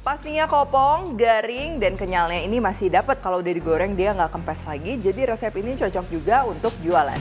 Pastinya kopong, garing, dan kenyalnya ini masih dapat. Kalau udah digoreng dia nggak kempes lagi. Jadi resep ini cocok juga untuk jualan.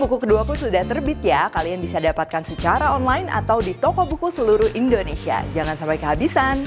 Buku keduaku sudah terbit ya, kalian bisa dapatkan secara online atau di toko buku seluruh Indonesia. Jangan sampai kehabisan.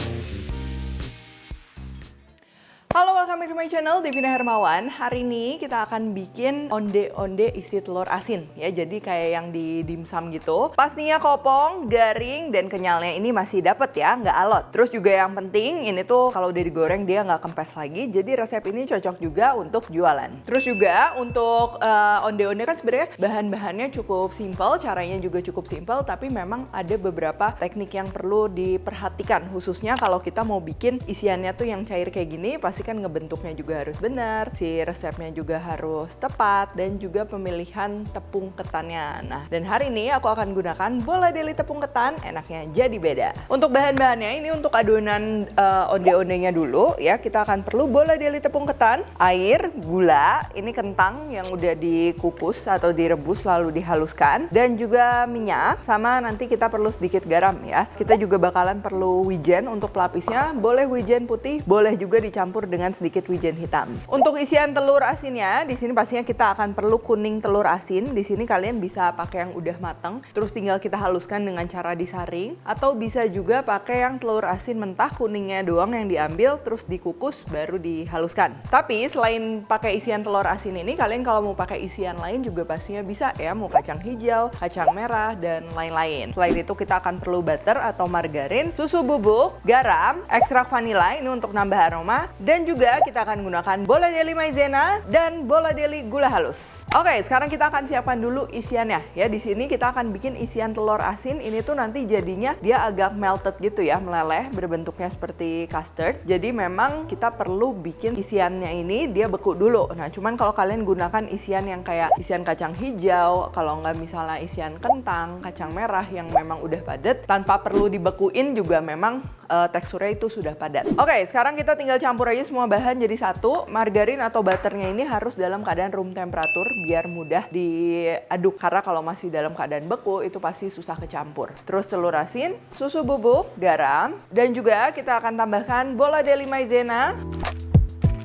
Halo, welcome back to my channel, Devina Hermawan. Hari ini kita akan bikin onde-onde isi telur asin ya. Jadi kayak yang di dimsum gitu. Pastinya kopong, garing, dan kenyalnya ini masih dapet ya, nggak alot. Terus juga yang penting ini tuh kalau udah digoreng dia nggak kempes lagi. Jadi resep ini cocok juga untuk jualan. Terus juga untuk onde-onde kan sebenarnya bahan-bahannya cukup simple, caranya juga cukup simple. Tapi memang ada beberapa teknik yang perlu diperhatikan. Khususnya kalau kita mau bikin isiannya tuh yang cair kayak gini, pasti kan ngebentuknya juga harus benar, si resepnya juga harus tepat, dan juga pemilihan tepung ketannya. Nah, dan hari ini aku akan gunakan bola deli tepung ketan, enaknya jadi beda. Untuk bahan-bahannya ini untuk adonan onde-ondenya dulu ya, kita akan perlu bola deli tepung ketan, air, gula, ini kentang yang udah dikukus atau direbus lalu dihaluskan, dan juga minyak, sama nanti kita perlu sedikit garam ya. Kita juga bakalan perlu wijen untuk pelapisnya, boleh wijen putih, boleh juga dicampur dengan sedikit wijen hitam. Untuk isian telur asinnya, di sini pastinya kita akan perlu kuning telur asin. Di sini kalian bisa pakai yang udah matang, terus tinggal kita haluskan dengan cara disaring, atau bisa juga pakai yang telur asin mentah, kuningnya doang yang diambil, terus dikukus baru dihaluskan. Tapi selain pakai isian telur asin ini, kalian kalau mau pakai isian lain juga pastinya bisa ya, mau kacang hijau, kacang merah, dan lain-lain. Selain itu kita akan perlu butter atau margarin, susu bubuk, garam, ekstrak vanila ini untuk nambah aroma, dan juga kita akan gunakan bola deli maizena dan bola deli gula halus. Oke, sekarang kita akan siapkan dulu isiannya ya. Di sini kita akan bikin isian telur asin. Ini tuh nanti jadinya dia agak melted gitu ya, meleleh, berbentuknya seperti custard. Jadi memang kita perlu bikin isiannya ini dia beku dulu. Nah, cuman kalau kalian gunakan isian yang kayak isian kacang hijau, kalau nggak misalnya isian kentang, kacang merah yang memang udah padat, tanpa perlu dibekuin juga memang teksturnya itu sudah padat. Oke, sekarang kita tinggal campur aja semua bahan jadi satu. Margarin atau butternya ini harus dalam keadaan room temperatur biar mudah diaduk, karena kalau masih dalam keadaan beku itu pasti susah kecampur. Terus telur asin, susu bubuk, garam, dan juga kita akan tambahkan bola deli maizena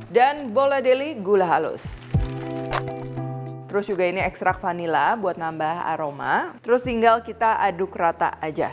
dan bola deli gula halus. Terus juga ini ekstrak vanila buat nambah aroma. Terus tinggal kita aduk rata aja.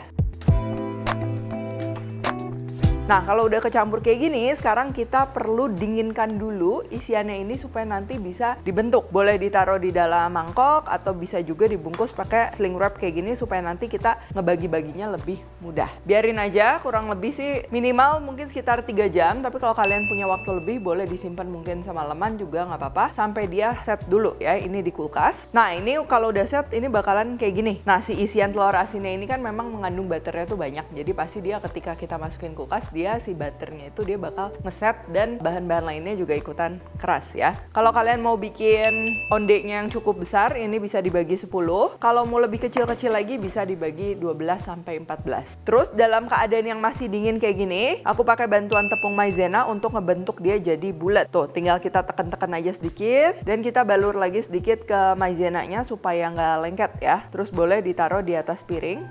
Nah, kalau udah kecampur kayak gini, sekarang kita perlu dinginkan dulu isiannya ini supaya nanti bisa dibentuk. Boleh ditaruh di dalam mangkok atau bisa juga dibungkus pakai sling wrap kayak gini supaya nanti kita ngebagi-baginya lebih mudah. Biarin aja, kurang lebih sih minimal mungkin sekitar 3 jam, tapi kalau kalian punya waktu lebih boleh disimpan mungkin semalaman juga nggak apa-apa sampai dia set dulu ya, ini di kulkas. Nah, ini kalau udah set ini bakalan kayak gini. Nah, si isian telur asinnya ini kan memang mengandung butternya tuh banyak, jadi pasti dia ketika kita masukin kulkas si butternya itu dia bakal ngeset dan bahan-bahan lainnya juga ikutan keras ya. Kalau kalian mau bikin ondenya yang cukup besar, ini bisa dibagi 10. Kalau mau lebih kecil-kecil lagi bisa dibagi 12 sampai 14. Terus dalam keadaan yang masih dingin kayak gini, aku pakai bantuan tepung maizena untuk ngebentuk dia jadi bulat. Tuh, tinggal kita tekan-tekan aja sedikit dan kita balur lagi sedikit ke maizenanya supaya nggak lengket ya. Terus boleh ditaruh di atas piring.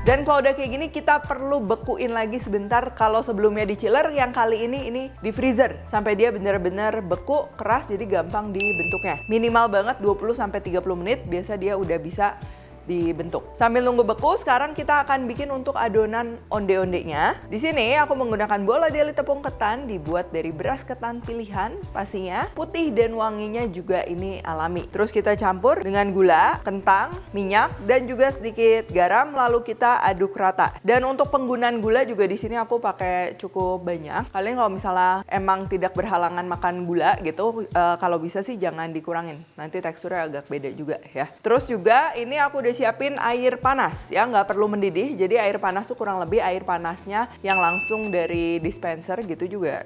Dan kalau udah kayak gini kita perlu bekuin lagi sebentar. Kalau sebelumnya di chiller, yang kali ini di freezer sampai dia benar-benar beku, keras, jadi gampang dibentuknya. Minimal banget 20-30 menit, biasa dia udah bisa dibentuk. Sambil nunggu beku, sekarang kita akan bikin untuk adonan onde-ondenya. Di sini aku menggunakan bola deli tepung ketan dibuat dari beras ketan pilihan, pastinya putih dan wanginya juga ini alami. Terus kita campur dengan gula, kentang, minyak, dan juga sedikit garam, lalu kita aduk rata. Dan untuk penggunaan gula juga di sini aku pakai cukup banyak. Kalian kalau misalnya emang tidak berhalangan makan gula gitu, kalau bisa sih jangan dikurangin. Nanti teksturnya agak beda juga ya. Terus juga ini aku udah udah siapin air panas ya, nggak perlu mendidih. Jadi air panas tuh kurang lebih air panasnya yang langsung dari dispenser gitu juga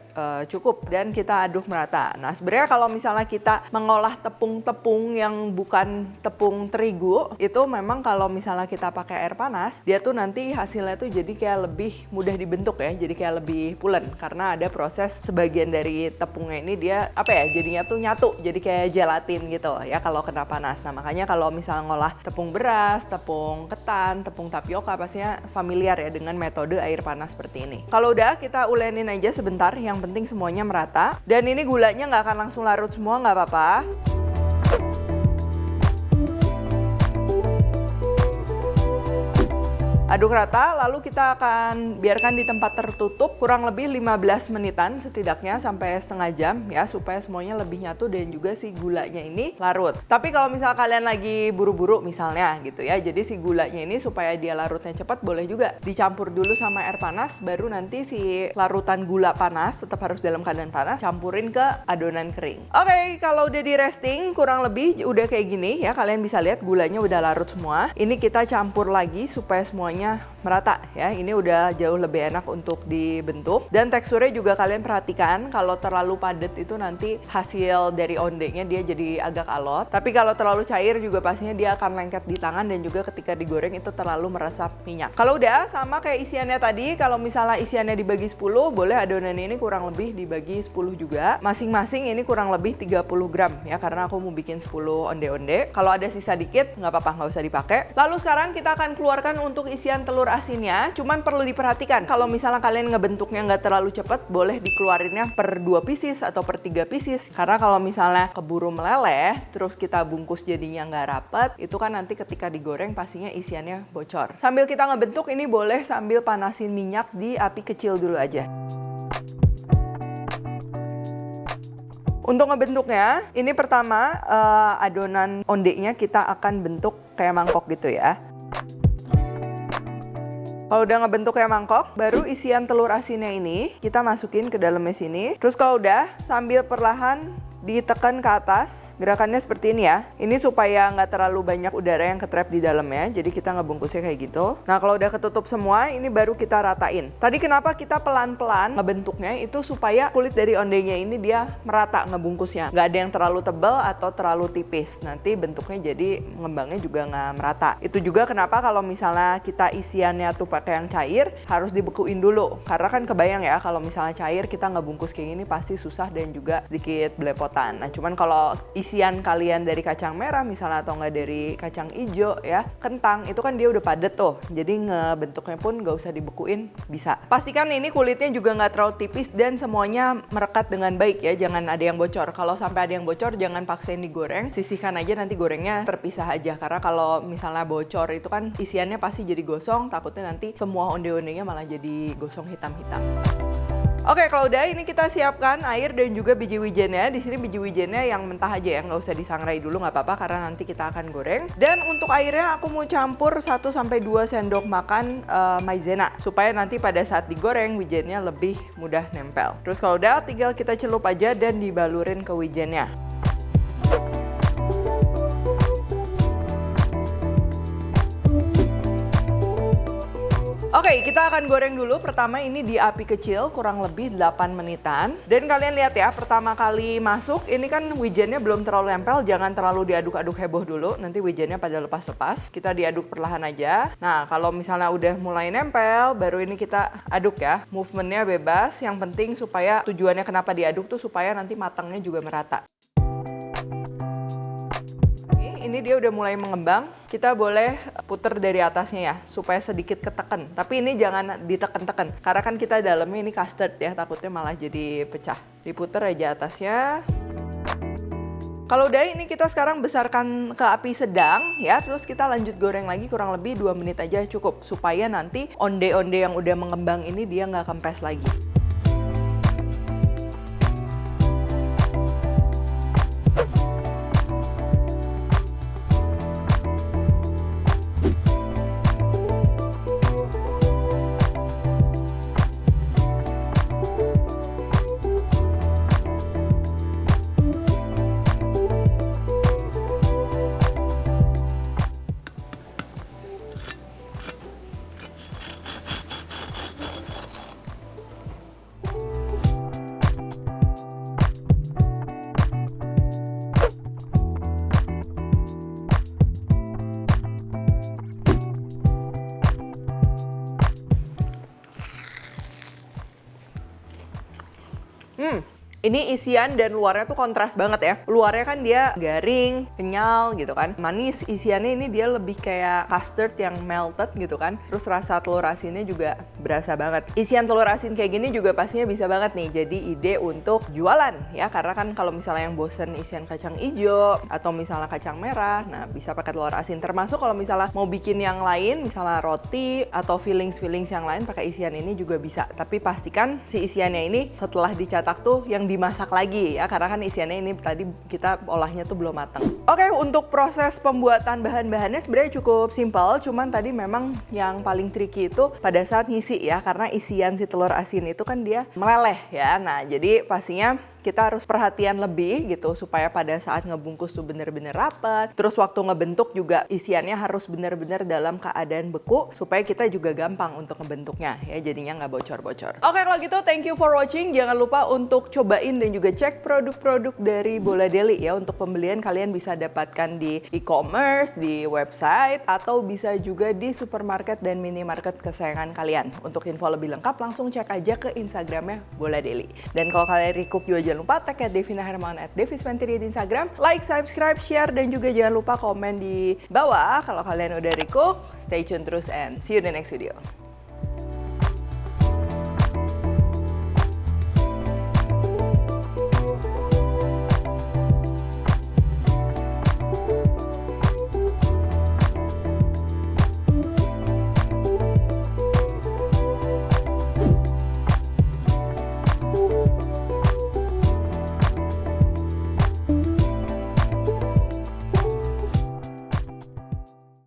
cukup. Dan kita aduk merata. Nah sebenarnya kalau misalnya kita mengolah tepung-tepung yang bukan tepung terigu, itu memang kalau misalnya kita pakai air panas, dia tuh nanti hasilnya tuh jadi kayak lebih mudah dibentuk ya, jadi kayak lebih pulen karena ada proses sebagian dari tepungnya ini dia jadinya tuh nyatu, jadi kayak gelatin gitu ya kalau kena panas. Nah makanya kalau misalnya ngolah tepung beras, tepung ketan, tepung tapioka pastinya familiar ya dengan metode air panas seperti ini. Kalau udah kita ulenin aja sebentar, yang penting semuanya merata. Dan ini gulanya nggak akan langsung larut semua, nggak apa-apa. Aduk rata, lalu kita akan biarkan di tempat tertutup kurang lebih 15 menitan setidaknya sampai setengah jam ya, supaya semuanya lebih nyatu dan juga si gulanya ini larut. Tapi kalau misal kalian lagi buru-buru misalnya gitu ya, jadi si gulanya ini supaya dia larutnya cepat, boleh juga dicampur dulu sama air panas, baru nanti si larutan gula panas, tetap harus dalam keadaan panas, campurin ke adonan kering. Oke, kalau udah di resting kurang lebih udah kayak gini ya, kalian bisa lihat gulanya udah larut semua. Ini kita campur lagi supaya semuanya merata ya. Ini udah jauh lebih enak untuk dibentuk, dan teksturnya juga kalian perhatikan, kalau terlalu padat itu nanti hasil dari ondenya dia jadi agak alot, tapi kalau terlalu cair juga pastinya dia akan lengket di tangan dan juga ketika digoreng itu terlalu meresap minyak. Kalau udah sama kayak isiannya tadi, kalau misalnya isiannya dibagi 10, boleh adonan ini kurang lebih dibagi 10 juga, masing-masing ini kurang lebih 30 gram ya, karena aku mau bikin 10 onde-onde. Kalau ada sisa dikit nggak apa-apa, nggak usah dipakai. Lalu sekarang kita akan keluarkan untuk isian telur asinnya. Cuman perlu diperhatikan, kalau misalnya kalian ngebentuknya nggak terlalu cepet, boleh dikeluarinnya per 2 pieces atau per 3 pieces, karena kalau misalnya keburu meleleh terus kita bungkus jadinya nggak rapet, itu kan nanti ketika digoreng pastinya isiannya bocor. Sambil kita ngebentuk ini boleh sambil panasin minyak di api kecil dulu aja. Untuk ngebentuknya, ini pertama adonan ondenya kita akan bentuk kayak mangkok gitu ya. Kalau udah ngebentuk kayak mangkok, baru isian telur asinnya ini kita masukin ke dalamnya sini. Terus kalau udah, sambil perlahan ditekan ke atas. Gerakannya seperti ini ya. Ini supaya nggak terlalu banyak udara yang ketrap di dalamnya. Jadi kita ngebungkusnya kayak gitu. Nah kalau udah ketutup semua, ini baru kita ratain. Tadi kenapa kita pelan-pelan ngebentuknya, itu supaya kulit dari ondenya ini dia merata ngebungkusnya. Nggak ada yang terlalu tebal atau terlalu tipis. Nanti bentuknya jadi ngembangnya juga nggak merata. Itu juga kenapa kalau misalnya kita isiannya tuh pakai yang cair, harus dibekuin dulu. Karena kan kebayang ya, kalau misalnya cair kita ngebungkus kayak gini pasti susah dan juga sedikit belepotan. Nah cuman kalau isian kalian dari kacang merah misalnya, atau nggak dari kacang hijau ya, kentang, itu kan dia udah padet tuh, jadi ngebentuknya pun nggak usah dibekuin bisa. Pastikan ini kulitnya juga nggak terlalu tipis dan semuanya merekat dengan baik ya, jangan ada yang bocor. Kalau sampai ada yang bocor jangan paksain digoreng, sisihkan aja, nanti gorengnya terpisah aja, karena kalau misalnya bocor itu kan isiannya pasti jadi gosong, takutnya nanti semua onde-ondenya malah jadi gosong hitam-hitam. Oke, kalau udah ini kita siapkan air dan juga biji wijennya. Di sini biji wijennya yang mentah aja ya, nggak usah disangrai dulu, nggak apa-apa karena nanti kita akan goreng. Dan untuk airnya aku mau campur 1-2 sendok makan maizena supaya nanti pada saat digoreng wijennya lebih mudah nempel. Terus kalau udah tinggal kita celup aja dan dibalurin ke wijennya. Oke, kita akan goreng dulu. Pertama ini di api kecil kurang lebih 8 menitan. Dan kalian lihat ya, pertama kali masuk ini kan wijennya belum terlalu nempel, jangan terlalu diaduk-aduk heboh dulu, nanti wijennya pada lepas-lepas. Kita diaduk perlahan aja. Nah, kalau misalnya udah mulai nempel, baru ini kita aduk ya. Movementnya bebas, yang penting supaya tujuannya kenapa diaduk tuh supaya nanti matangnya juga merata. Ini dia udah mulai mengembang, kita boleh puter dari atasnya ya, supaya sedikit ketekan. Tapi ini jangan diteken-teken, karena kan kita dalamnya ini custard ya, takutnya malah jadi pecah. Diputer aja atasnya. Kalau udah ini kita sekarang besarkan ke api sedang ya, terus kita lanjut goreng lagi kurang lebih 2 menit aja cukup, supaya nanti onde-onde yang udah mengembang ini dia nggak kempes lagi. Ini isian dan luarnya tuh kontras banget ya. Luarnya kan dia garing, kenyal gitu kan. Manis, isiannya ini dia lebih kayak custard yang melted gitu kan. Terus rasa telur asinnya juga berasa banget. Isian telur asin kayak gini juga pastinya bisa banget nih jadi ide untuk jualan ya. Karena kan kalau misalnya yang bosen isian kacang hijau atau misalnya kacang merah, nah bisa pakai telur asin. Termasuk kalau misalnya mau bikin yang lain, misalnya roti atau fillings yang lain pakai isian ini juga bisa. Tapi pastikan si isiannya ini setelah dicetak tuh yang dimasak lagi ya, karena kan isiannya ini tadi kita olahnya tuh belum matang. Oke, untuk proses pembuatan bahan-bahannya sebenarnya cukup simpel, cuman tadi memang yang paling tricky itu pada saat ngisi ya, karena isian si telur asin itu kan dia meleleh ya. Nah, jadi pastinya kita harus perhatian lebih gitu supaya pada saat ngebungkus tuh bener-bener rapat. Terus waktu ngebentuk juga isiannya harus bener-bener dalam keadaan beku supaya kita juga gampang untuk ngebentuknya ya, jadinya nggak bocor-bocor. Oke, kalau gitu thank you for watching. Jangan lupa untuk cobain dan juga cek produk-produk dari Bola Deli ya. Untuk pembelian kalian bisa dapatkan di e-commerce, di website, atau bisa juga di supermarket dan minimarket kesayangan kalian. Untuk info lebih lengkap langsung cek aja ke Instagramnya Bola Deli. Dan kalau kalian recook juga jangan lupa tag Devina Hermawan @devismentiri di Instagram. Like, subscribe, share, dan juga jangan lupa komen di bawah kalau kalian udah recook. Stay tune terus and see you in the next video.